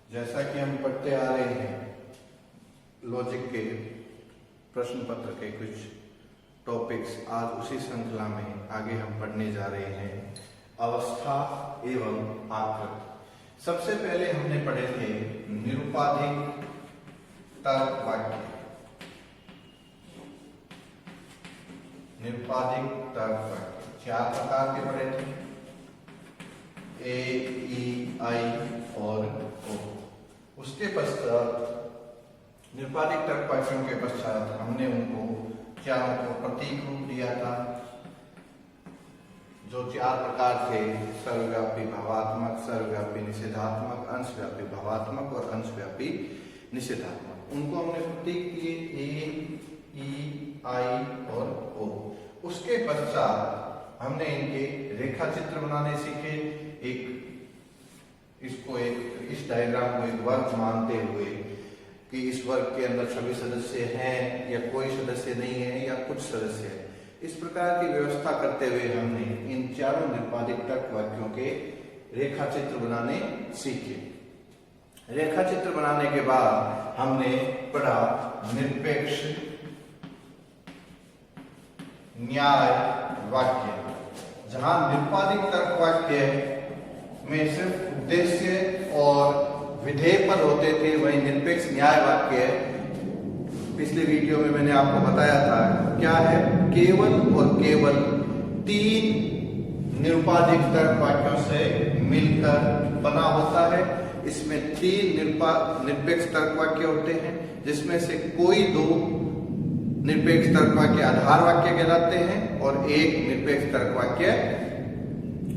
जैसा कि हम पढ़ते आ रहे हैं लॉजिक के प्रश्न पत्र के कुछ टॉपिक्स, आज उसी श्रृंखला में आगे हम पढ़ने जा रहे हैं अवस्था एवं आकृति। सबसे पहले हमने पढ़े थे निरुपाधिक तर्क वाक्य। निरुपाधिक तर्क वाक्य 4 प्रकार के पढ़े थे, ए, ई, आई और ओ। उसके पश्चात निरुपाधिक तर्क वाक्यों के पश्चात हमने उनको चारों को प्रतीक रूप दिया था, जो 4 प्रकार थे, सर्वव्यापी भावात्मक, सर्वव्यापी निषेधात्मक, अंशव्यापी भावात्मक और अंशव्यापी निषेधात्मक। उनको हमने प्रतीक दिए ए, ई, आई और ओ। उसके पश्चात हमने इनके रेखा चित्र बनाने सीखे। इस डायग्राम को एक वर्ग मानते हुए कि इस वर्ग के अंदर सभी सदस्य हैं या कोई सदस्य नहीं है या कुछ सदस्य है, इस प्रकार की व्यवस्था करते हुए हमने इन चारों निरुपाधिक तर्क वाक्यों के रेखा चित्र बनाने सीखे। रेखा चित्र बनाने के बाद हमने पढ़ा निरपेक्ष न्याय वाक्य, जहां निरुपाधिक तर्क वाक्य में सिर्फ उद्देश्य और विधेय पद होते थे, वही निरपेक्ष न्याय वाक्य पिछले वीडियो में मैंने आपको बताया था क्या है, केवल और केवल 3 निरुपाधिक तर्क वाक्यों से मिलकर बना होता है। इसमें 3 निरपेक्ष तर्क वाक्य होते हैं, जिसमें से कोई 2 निरपेक्ष तर्क वाक्य आधार वाक्य कहलाते हैं और एक निरपेक्ष तर्क वाक्य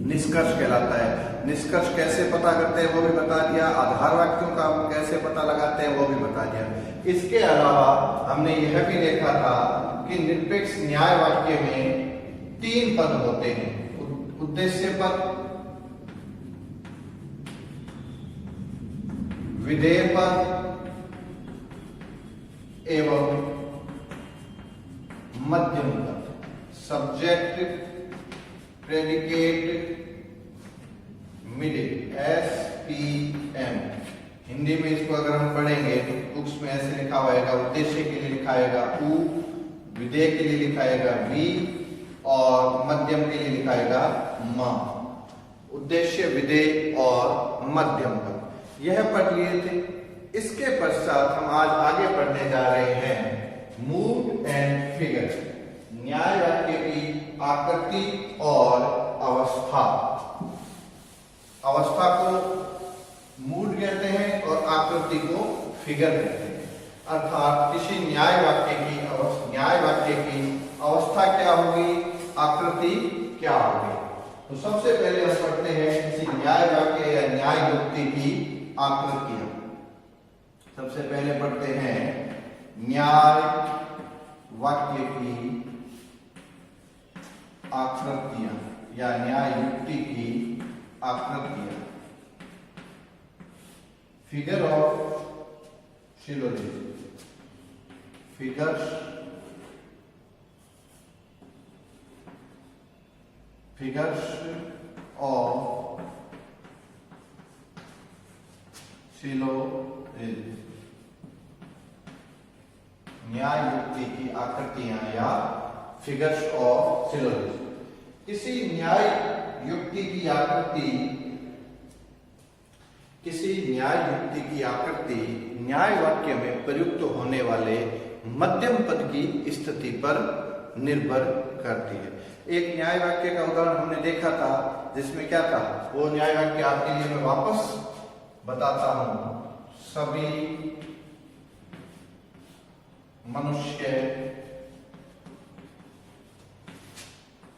निष्कर्ष कहलाता है। निष्कर्ष कैसे पता करते हैं वो भी बता दिया, आधार वाक्यों का कैसे पता लगाते हैं वो भी बता दिया। इसके अलावा हमने यह भी देखा था कि निरपेक्ष न्याय वाक्य में 3 पद होते हैं, उद्देश्य पद, विधेय पद एवं मध्यम पद। Subject, predicate, middle, SPM। Hindi में इसको अगर हम पढ़ेंगे तो बुक्स में ऐसे लिखा होगा, उद्देश्य के लिए लिखा होगा U, विधेय के लिए लिखा होगा V और मध्यम के लिए लिखा होगा म। उद्देश्य, विधेय और मध्यम पद यह पढ़ लिए थे। इसके पश्चात हम आज आगे पढ़ने जा रहे हैं मूड एंड फिगर, न्याय वाक्य की आकृति और अवस्था। अवस्था को मूड कहते हैं और आकृति को फिगर कहते हैं। अर्थात किसी न्याय वाक्य की अवस्था क्या होगी, आकृति क्या होगी। तो सबसे पहले हम पढ़ते हैं किसी न्याय वाक्य या न्याय युक्ति की आकृतियां। सबसे पहले पढ़ते हैं न्याय वाक्य की आकृतियां या न्याय युक्ति की आकृतियां। Figure of syllogism, figures of syllogism, न्याय युक्ति की आकृतियां या फिगर्स ऑफ सिलोजिज्म। किसी न्याय युक्ति की आकृति न्याय वाक्य में प्रयुक्त होने वाले मध्यम पद की स्थिति पर निर्भर करती है। एक न्याय वाक्य का उदाहरण हमने देखा था, जिसमें क्या था, वो न्याय वाक्य आपके लिए मैं वापस बताता हूं। सभी मनुष्य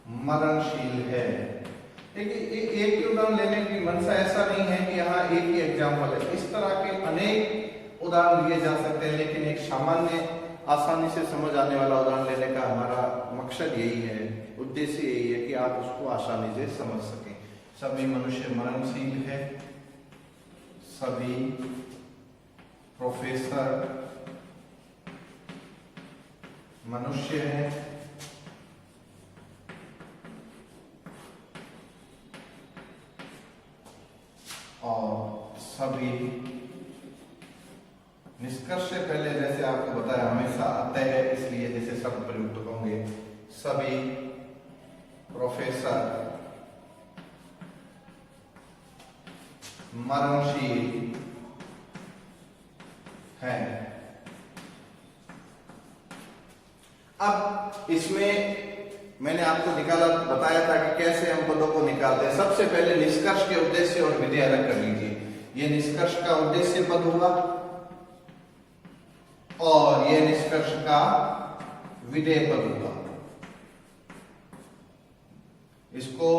मरणशील है। देखिए, एक उदाहरण लेने की मंशा ऐसा नहीं है कि यहाँ एक ही एग्जाम्पल है, इस तरह के अनेक उदाहरण लिए जा सकते हैं, लेकिन एक सामान्य आसानी से समझ आने वाला उदाहरण लेने का हमारा मकसद यही है, उद्देश्य यही है कि आप उसको आसानी से समझ सकें। सभी मनुष्य मरणशील है, सभी प्रोफेसर मनुष्य है, और सभी निष्कर्ष से पहले जैसे आपको बताया हमेशा अतः है, इसलिए जैसे शब्द प्रयुक्त होंगे सभी प्रोफेसर मरणशील है। अब इसमें मैंने आपको बताया था कि कैसे हम पदों को निकालते हैं। सबसे पहले निष्कर्ष के उद्देश्य और विधेय अलग कर लीजिए। यह निष्कर्ष का उद्देश्य पद हुआ और यह निष्कर्ष का विधेय पद हुआ। इसको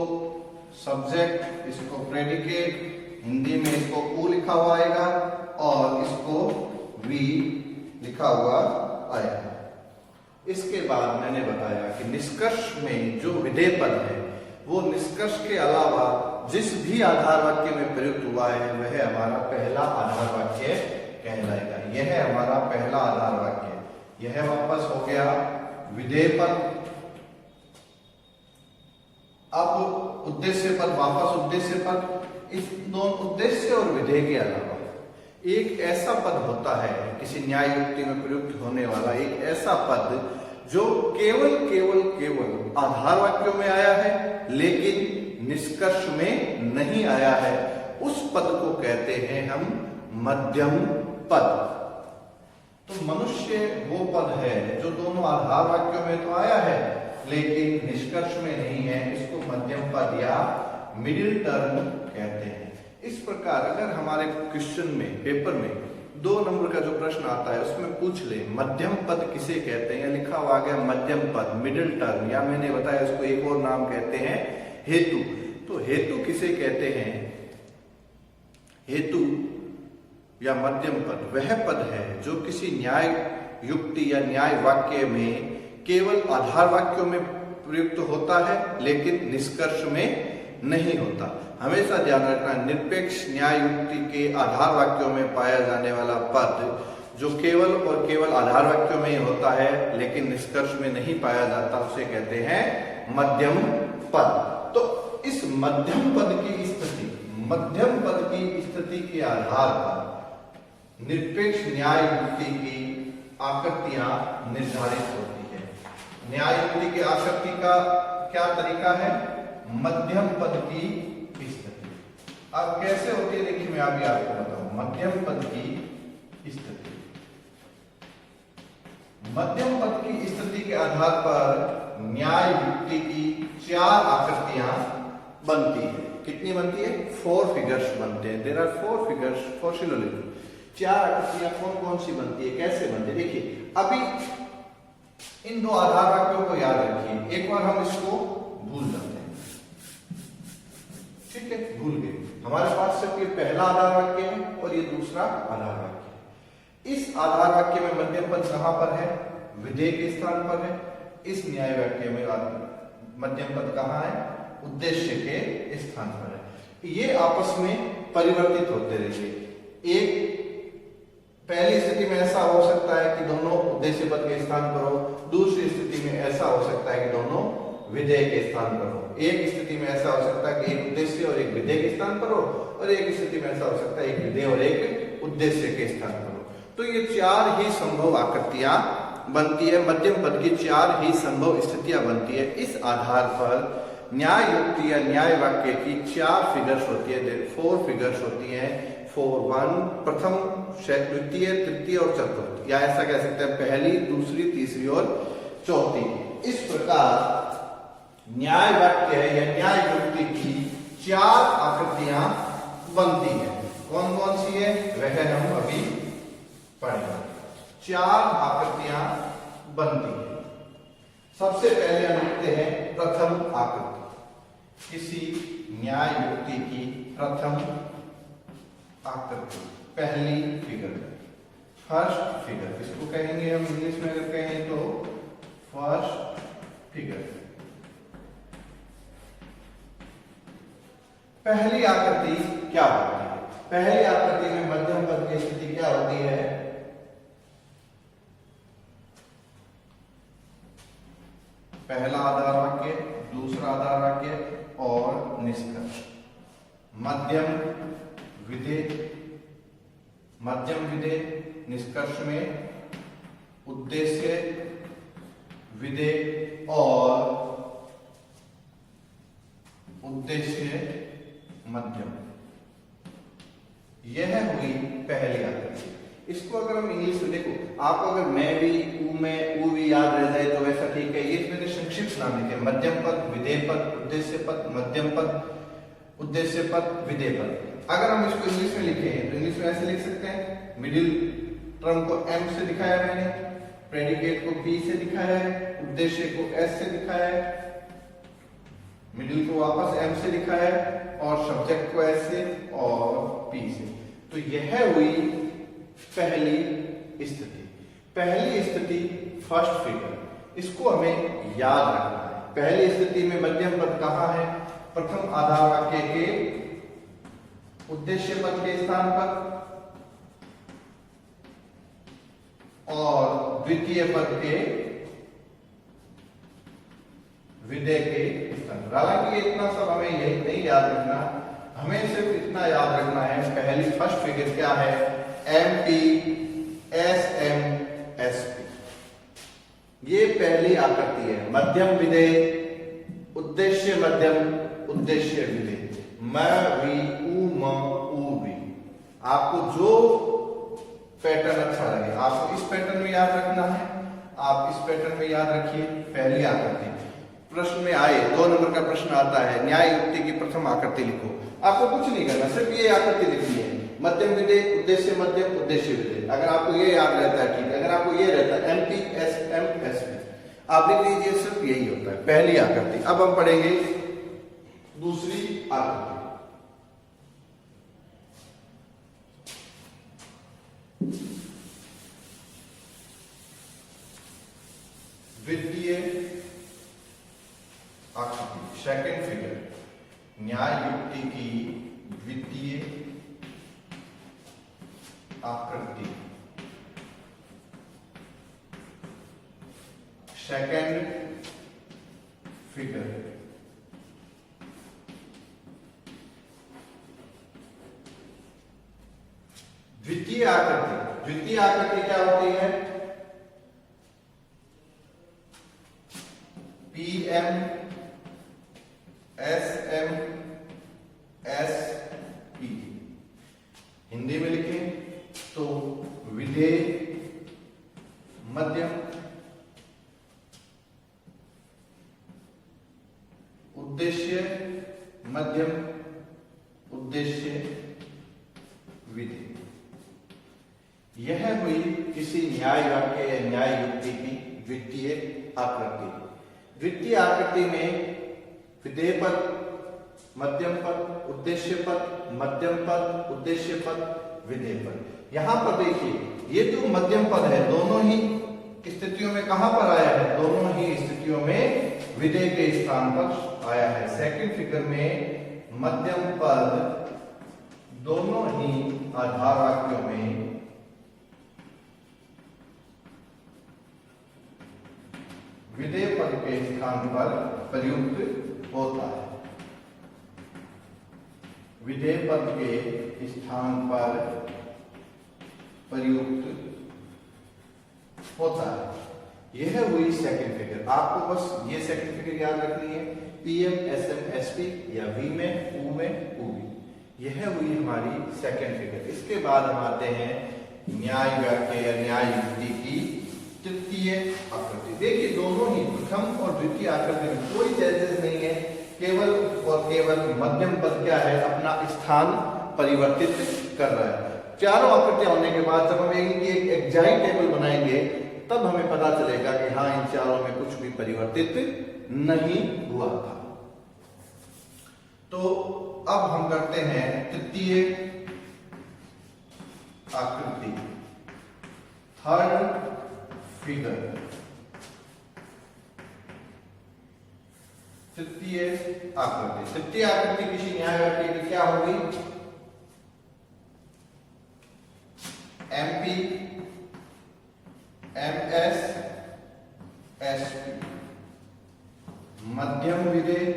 सब्जेक्ट, इसको प्रेडिकेट, हिंदी में इसको कु लिखा हुआ आएगा और इसको वी लिखा हुआ आएगा। इसके बाद मैंने बताया कि निष्कर्ष में जो विधेय पद है वो निष्कर्ष के अलावा जिस भी आधार वाक्य में प्रयुक्त हुआ है वह हमारा पहला आधार वाक्य कहलाएगा। यह है हमारा पहला आधार वाक्य। यह वापस हो गया विधेय पद। अब उद्देश्य पद, वापस उद्देश्य पद। इस दोनों उद्देश्य और विधेय के अलावा एक ऐसा पद होता है किसी न्याय युक्ति में प्रयुक्त होने वाला, एक ऐसा पद जो केवल आधार वाक्यों में आया है लेकिन निष्कर्ष में नहीं आया है, उस पद को कहते हैं हम मध्यम पद। तो मनुष्य वो पद है जो दोनों आधार वाक्यों में तो आया है लेकिन निष्कर्ष में नहीं है, इसको मध्यम पद या मिडिल टर्म कहते हैं। इस प्रकार अगर हमारे क्वेश्चन में, पेपर में 2 नंबर का जो प्रश्न आता है उसमें पूछ ले मध्यम पद किसे कहते हैं, लिखा हुआ गया मध्यम पद, मिडिल टर्म, या मैंने बताया उसको एक और नाम कहते हैं हेतु। तो हेतु किसे कहते हैं? हेतु या मध्यम पद वह पद है जो किसी न्याय युक्ति या न्याय वाक्य में केवल आधार वाक्यों में प्रयुक्त होता है लेकिन निष्कर्ष में नहीं होता। हमेशा ध्यान रखना, निरपेक्ष न्याय युक्ति के आधार वाक्यों में पाया जाने वाला पद जो केवल और केवल आधार वाक्यों में ही होता है लेकिन निष्कर्ष में नहीं पाया जाता, उसे कहते हैं मध्यम पद। तो इस मध्यम पद की स्थिति, मध्यम पद की स्थिति के आधार पर निरपेक्ष न्याय युक्ति की आकृतियां निर्धारित होती है। न्याय युक्ति की आकृति का क्या तरीका है? मध्यम पद की स्थिति। अब कैसे होती है देखिए मैं अभी आपको बताऊं। मध्यम पद की स्थिति, मध्यम पद की स्थिति के आधार पर न्याय युक्ति की 4 आकृतियां बनती है। कितनी बनती है? 4 फिगर्स बनते हैं। There are 4 figures for syllogism. 4 आकृतियां कौन कौन सी बनती है, कैसे बनती है? देखिए अभी इन 2 आधार वाक्यों को याद रखिए। एक बार हम इसको भूल जाते हैं, ठीक है, भूल गए। हमारे पास सिर्फ ये पहला आधार वाक्य है और ये दूसरा आधार वाक्य है। इस आधार वाक्य में मध्यम पद कहां पर है? विधेय के स्थान पर है। इस न्याय वाक्य में मध्यम पद कहां है? उद्देश्य के स्थान पर है। ये आपस में परिवर्तित होते रहेंगे। एक पहली स्थिति में ऐसा हो सकता है कि दोनों उद्देश्य पद के स्थान पर हो, दूसरी स्थिति में ऐसा हो सकता है कि दोनों विधेय के स्थान पर हो। एक स्थिति में ऐसा हो सकता है कि एक उद्देश्य और एक विधेय के स्थान पर हो और एक स्थिति में ऐसा हो सकता है एक विधेय और एक उद्देश्य के स्थान पर हो। तो ये 4 ही संभव आकृतियां बनती है। मध्यम पद की 4 ही संभव स्थितियां बनती है। इस आधार पर न्याय युक्ति या न्याय वाक्य की 4 फिगर्स होती है, 4 फिगर्स होती है। 4 1 प्रथम, द्वितीय, तृतीय और चतुर्थ, या ऐसा कह सकते हैं पहली, दूसरी, तीसरी और चौथी। इस प्रकार न्याय वाक्य या न्याय युक्ति की 4 आकृतियां बनती हैं। कौन कौन सी है वह हम अभी पढ़ेंगे। 4 आकृतियां बनती हैं। सबसे पहले हम लिखते हैं प्रथम आकृति। किसी न्याय युक्ति की प्रथम आकृति, पहली फिगर, फर्स्ट फिगर, इसको कहेंगे हम इंग्लिश में अगर कहें तो फर्स्ट फिगर। पहली आकृति क्या होती है? पहली आकृति में मध्यम पद की स्थिति क्या होती है? पहला आधार वाक्य, दूसरा आधार वाक्य और निष्कर्ष। मध्यम विधेय, मध्यम विधेय, निष्कर्ष में उद्देश्य विधेय और उद्देश्य मध्यम। यह हुई पहली आकृति। इसको अगर हम इंग्लिश में देखो, आपको अगर मैं भी ऊ भी याद रह जाए तो वैसा ठीक है। ये मैंने संक्षिप्त नाम लिखे, मध्यम पद, विधेय पद, उद्देश्य पद, मध्यम पद, उद्देश्य पद, विधेय पद। अगर हम इसको इंग्लिश में लिखे तो इंग्लिश में ऐसे लिख सकते हैं, मिडिल टर्म को एम से दिखाया मैंने, प्रेडिकेट को पी से दिखाया है, उद्देश्य को एस से दिखाया है, मिडिल को वापस एम से दिखाया है और सब्जेक्ट को एस से और पी से। तो यह हुई पहली स्थिति। पहली स्थिति फर्स्ट फिगर, इसको हमें याद रखना है। पहली स्थिति में मध्यम पद कहाँ है? प्रथम आधार वाक्य के उद्देश्य पद के स्थान पर और द्वितीय पद के विधेय के स्थान पर। हालांकि इतना सब हमें यही नहीं याद रखना, हमें सिर्फ इतना याद रखना है, पहली फर्स्ट फिगर क्या है? M P S M S P. ये पहली आकृति है, मध्यम विधेय, उद्देश्य मध्यम, उद्देश्य विधेय। म वी ऊ म ऊ वी। आपको जो पैटर्न अच्छा लगे, आपको इस पैटर्न में याद रखना है, आप इस पैटर्न में याद रखिए। पहली आकृति प्रश्न में आए, 2 नंबर का प्रश्न आता है, न्याय युक्ति की प्रथम आकृति लिखो। आपको कुछ नहीं करना, सिर्फ ये आकृति लिखनी है, मध्यम विधेय, उद्देश्य मध्यम, उद्देश्य विधेय। अगर आपको ये याद रहता है ठीक है, अगर आपको ये रहता है M P S M S P, आप लिख लीजिए, सिर्फ यही होता है पहली आकृति। अब हम पढ़ेंगे दूसरी आकृति। द्वितीय आकृति, सेकंड फिगर, न्याय युक्ति की द्वितीय आकृति, सेकंड फिगर। द्वितीय आकृति, द्वितीय आकृति क्या होती है? P M S M S P. Hindi में लिखें तो विधेय मध्यम, उद्देश्य मध्यम, उद्देश्य विधेय। यह हुई किसी न्याय वाक्य या न्याय युक्ति की द्वितीय आकृति। द्वितीय आकृति में विधेय पद, मध्यम पद, उद्देश्य पद, मध्यम पद, उद्देश्य पद, विधेय पद। यहां पर देखिए, ये जो मध्यम पद है दोनों ही स्थितियों में कहां पर आया है? दोनों ही स्थितियों में विधेय के स्थान पर आया है। सेकंड फिगर में मध्यम पद दोनों ही आधार वाक्यों में विधेय पद के स्थान पर प्रयुक्त होता है। विधेय पद के स्थान पर प्रयुक्त होता है। यह हुई सेकंड फिगर। आपको बस ये सेकंड फिगर याद रखनी है, पीएम एसएम एसपी या वी में ऊ में ऊवी। यह हुई हमारी सेकंड फिगर। इसके बाद हम आते हैं न्याय वाक्य या न्याय युक्ति की तृतीय आकृति। देखिए, दोनों ही प्रथम और द्वितीय आकृति में कोई चेंजेस नहीं है, केवल और केवल मध्यम पद क्या है? अपना स्थान परिवर्तित कर रहा है। चारों आकृतियां होने के बाद जब हम इनकी एक एग्जैक्ट टेबल बनाएंगे तब हमें पता चलेगा कि हाँ, इन चारों में कुछ भी परिवर्तित नहीं हुआ था। तो अब हम करते हैं तृतीय आकृति, थर्ड फिगर। तृतीय आकृति, तृतीय आकृति किसी न्याय वाक्य की क्या होगी? एमपी एमएस एसपी, मध्यम विधेय,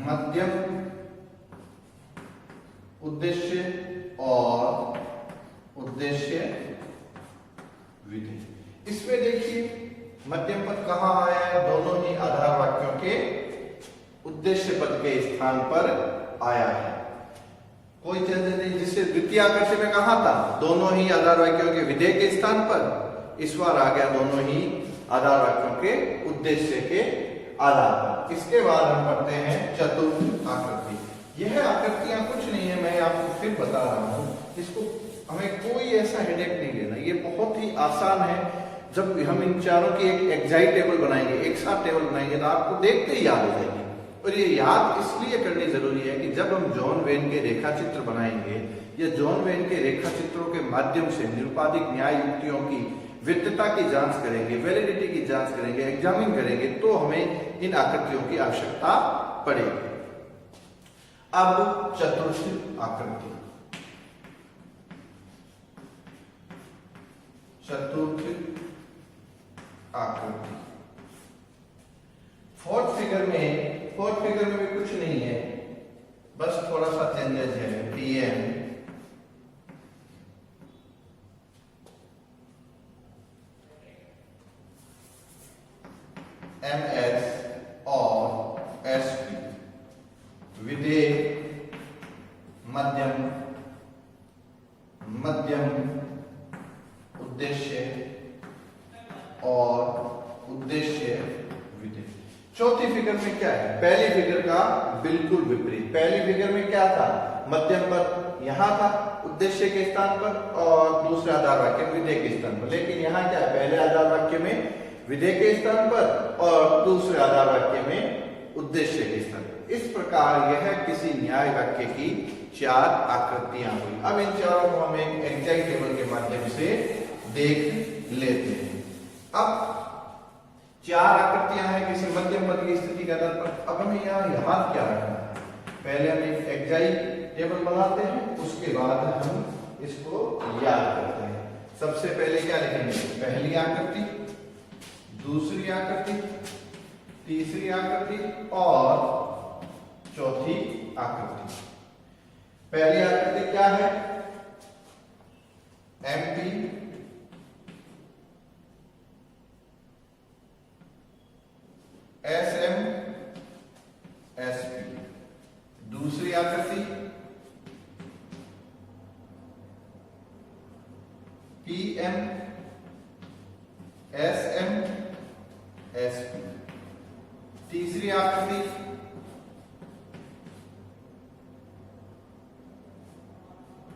मध्यम उद्देश्य और उद्देश्य विधेय। इसमें देखिए मध्यम पद कहाँ आया है, दोनों ही आधार वाक्यों के उद्देश्य पद के स्थान पर आया है, कोई चेंज नहीं। जिससे द्वितीय आकृति में कहा था, दोनों ही आधार वाक्यों के विधेय के स्थान पर, इस बार आ गया दोनों ही आधार वाक्यों के उद्देश्य के आधार पर। इसके बाद हम पढ़ते हैं चतुर्थ आकृति। यह आकृतियां कुछ नहीं है, मैं आपको फिर बता रहा हूं, इसको हमें कोई ऐसा हेडेक नहीं लेना, ये बहुत ही आसान है। जब हम इन चारों की एक एक्साइट टेबल बनाएंगे, एक साथ टेबल बनाएंगे, तो आपको देखते ही याद हो जाएगी। और ये याद इसलिए करनी जरूरी है कि जब हम जॉन वेन के रेखा चित्र बनाएंगे या जॉन वेन के रेखा चित्रों के माध्यम से निरुपाधिक न्याय युक्तियों की वैधता की जांच करेंगे, वैलिडिटी की जांच करेंगे, एग्जामिन करेंगे, तो हमें इन आकृतियों की आवश्यकता पड़ेगी। अब चतुर्थ आकृति, चतुर्थ आकृति। फोर्थ फिगर में भी कुछ नहीं है, बस थोड़ा सा चेंजेस है। PM, MS और SP, विधेय, मध्यम, उद्देश्य और उद्देश्य विधेय। चौथी फिगर में क्या है, पहली फिगर का बिल्कुल विपरीत। पहली फिगर में क्या था, मध्यम पद यहां था उद्देश्य के स्थान पर और दूसरे आधार वाक्य में विधेय के स्थान पर। लेकिन यहाँ क्या है, पहले आधार वाक्य में विधेय के स्थान पर और दूसरे आधार वाक्य में उद्देश्य के स्थान पर। इस प्रकार यह किसी न्याय वाक्य की चार आकृतियां हुई। अब इन चारों को हम एक एक्साइट टेबल के माध्यम से देख लेते हैं। अब चार आकृतियां हैं किसी मध्यम पद की स्थिति के आधार पर। अब हमें यहाँ याद क्या रखना है, पहले हम एक एक्साइट टेबल बनाते हैं, उसके बाद हम इसको याद करते हैं। सबसे पहले क्या लिखेंगे, पहली आकृति, दूसरी आकृति, तीसरी आकृति और चौथी आकृति। पहली आकृति क्या है, MP, SM, SP। दूसरी आकृति PM, SM, SP। तीसरी आकृति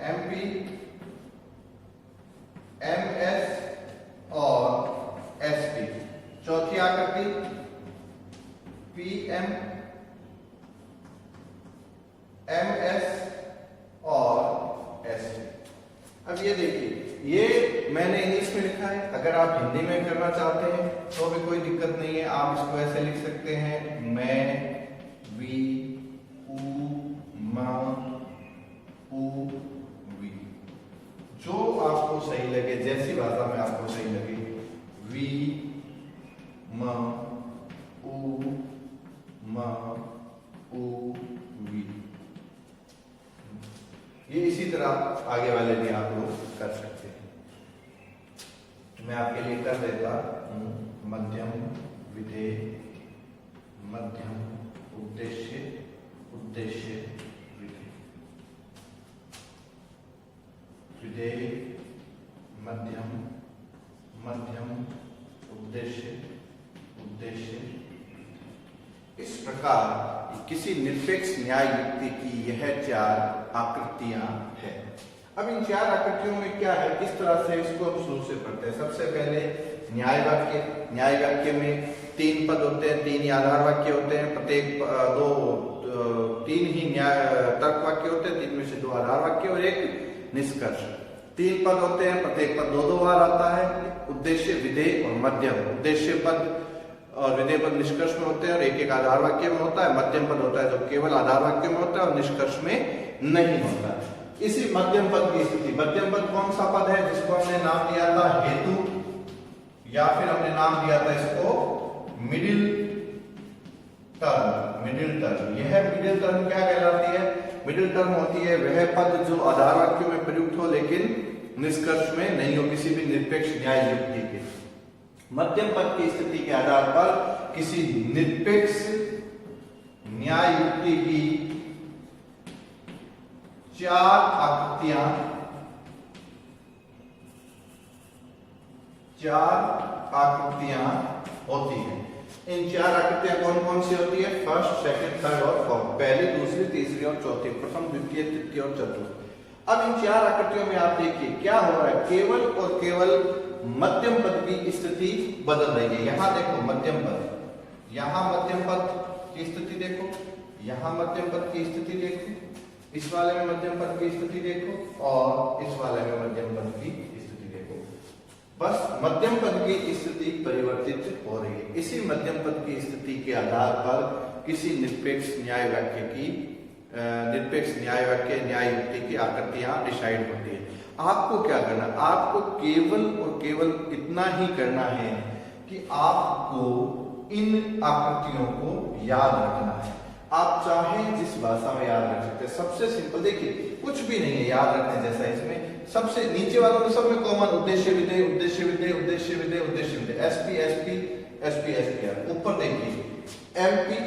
MP, MS और SP। चौथी आकृति PM, MS और SP। अब ये देखिए, ये मैंने इंग्लिश में लिखा है, अगर आप हिंदी में करना चाहते हैं तो भी कोई दिक्कत नहीं है, आप इसको ऐसे लिख सकते हैं, मैं, वी, ऊ, मा, ऊ, वी। जो आपको सही लगे, जैसी भाषा में आपको सही लगे, वी, म, ऊ, म, ऊ, वी। ये इसी तरह आगे वाले भी आप लोग कर सकते हैं। मैं आपके लिए कर देता हूं, मध्यम, विधेय, मध्यम, उद्देश्य, उद्देश्य, विधेय, विधेय, मध्यम, मध्यम, उद्देश्य, उद्देश्य। इस प्रकार किसी निरपेक्ष न्याय युक्ति की यह चार आकृतियां हैं। अब इन चार आकृतियों में क्या है, किस तरह से इसको हम शुरू से पढ़ते हैं। सबसे पहले न्याय वाक्य। न्याय वाक्य में तीन पद होते हैं, तीन ही आधार वाक्य होते हैं, प्रत्येक तीन ही न्याय तर्क वाक्य होते हैं, तीन में से दो आधार वाक्य और एक निष्कर्ष। तीन पद होते हैं, प्रत्येक पद दो दो बार आता है। उद्देश्य, विधेय और मध्यम। उद्देश्य पद और विधेय पद निष्कर्ष में होते हैं और एक एक आधार वाक्य में होता है। मध्यम पद होता है जो केवल आधार वाक्य में होता है और निष्कर्ष में नहीं होता है। इसी मध्यम पद की स्थिति, मध्यम पद कौन सा पद है जिसको हमने नाम दिया था हेतु, या फिर हमने नाम दिया था इसको मिडिल टर्म, मिडिल टर्म। यह मिडिल टर्म क्या कहलाती है? मिडिल टर्म होती है वह पद जो आधार वाक्यों में प्रयुक्त हो लेकिन निष्कर्ष में नहीं हो, किसी भी निरपेक्ष न्याय युक्ति के। मध्यम पद की स्थिति के आधार पर किसी निरपेक्ष न्याय युक्ति की चार आकृतियां होती हैं। इन चार आकृतियां कौन कौन सी होती है? फर्स्ट, सेकंड, थर्ड और फोर्थ। पहली, दूसरी, तीसरी और चौथी, प्रथम, द्वितीय, तृतीय और चतुर्थ। अब इन चार आकृतियों में आप देखिए क्या हो रहा है, केवल और केवल मध्यम पद की स्थिति बदल रही है। यहां देखो मध्यम पद, यहां मध्यम पद की स्थिति देखो, यहां मध्यम पद की स्थिति देखो, इस वाले में मध्यम पद की स्थिति देखो और इस वाले में मध्यम पद की स्थिति देखो। बस मध्यम पद की स्थिति परिवर्तित हो रही है। इसी मध्यम पद की स्थिति के आधार पर किसी निरपेक्ष न्याय वाक्य न्याय युक्ति की आकृतियां डिसाइड होती है। आपको क्या करना, आपको केवल और केवल इतना ही करना है कि आपको इन आकृतियों को याद रखना है। आप चाहे जिस भाषा में याद रख सकते हैं। सबसे सिंपल देखिए, कुछ भी नहीं है याद रखने जैसा इसमें। सबसे नीचे वालों में सब में कॉमन उद्देश्य विधेय, उद्देश्य विधेय, उद्देश्य विधेय, उद्देश्य विधेय, एसपी एसपी एसपी एसपी। ऊपर देखिए एमपी,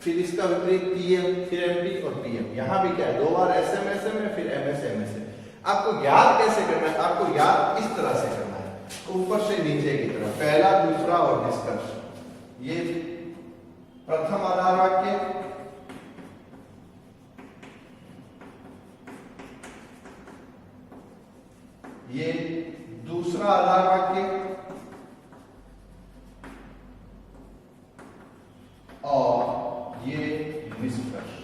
फिर इसका विपरीत पीएम, फिर एमपी और पीएम। यहां भी क्या है, दो बार एसएम एसएम है, फिर एमएस एमएस है। आपको याद कैसे करना है? आपको याद इस तरह से करना है, ऊपर से नीचे की तरफ, पहला, दूसरा और निष्कर्ष। ये प्रथम आधार वाक्य, ये दूसरा आधार वाक्य और ये निष्कर्ष।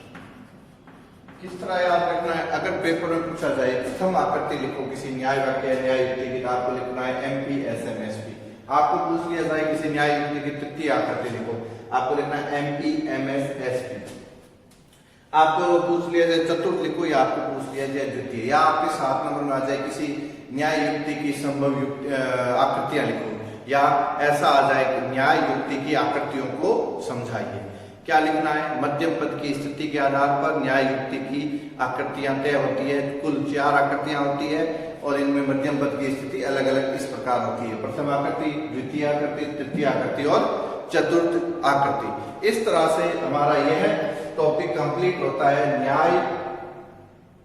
किस तरह याद रखना है? अगर पेपर में पूछा जाए प्रथम आकृति लिखो किसी न्याय वाक्य या न्याय युक्ति की, आपको लिखना है एमपी एसएम एसपी। आपको पूछ लिया जाए किसी न्याय युक्ति की तृतीय आकृति लिखो, आपको लिखना है एमपी एमएस एसपी। आपको पूछ लिया जाए चतुर्थ लिखो, या आपको पूछ लिया जाए द्वितीय, या आपके 7 नंबर में आ जाए किसी न्याय युक्ति की संभव आकृतियां लिखो, या ऐसा आ जाए कि न्याय युक्ति की आकृतियों को समझाइए। क्या लिखना है? मध्यम पद की स्थिति के आधार पर न्याय युक्ति की आकृतियां तय होती है। कुल 4 आकृतियां होती है और इनमें मध्यम पद की स्थिति अलग अलग इस प्रकार होती है, प्रथम आकृति, द्वितीय आकृति, तृतीय आकृति और चतुर्थ आकृति। इस तरह से हमारा यह टॉपिक कंप्लीट होता है न्याय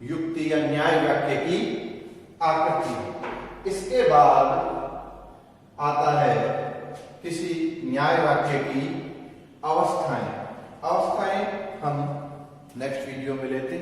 युक्ति या न्याय वाक्य की आकृति। इसके बाद आता है किसी न्याय वाक्य की अवस्थाएं। अवस्थाएं हम नेक्स्ट वीडियो में लेते हैं।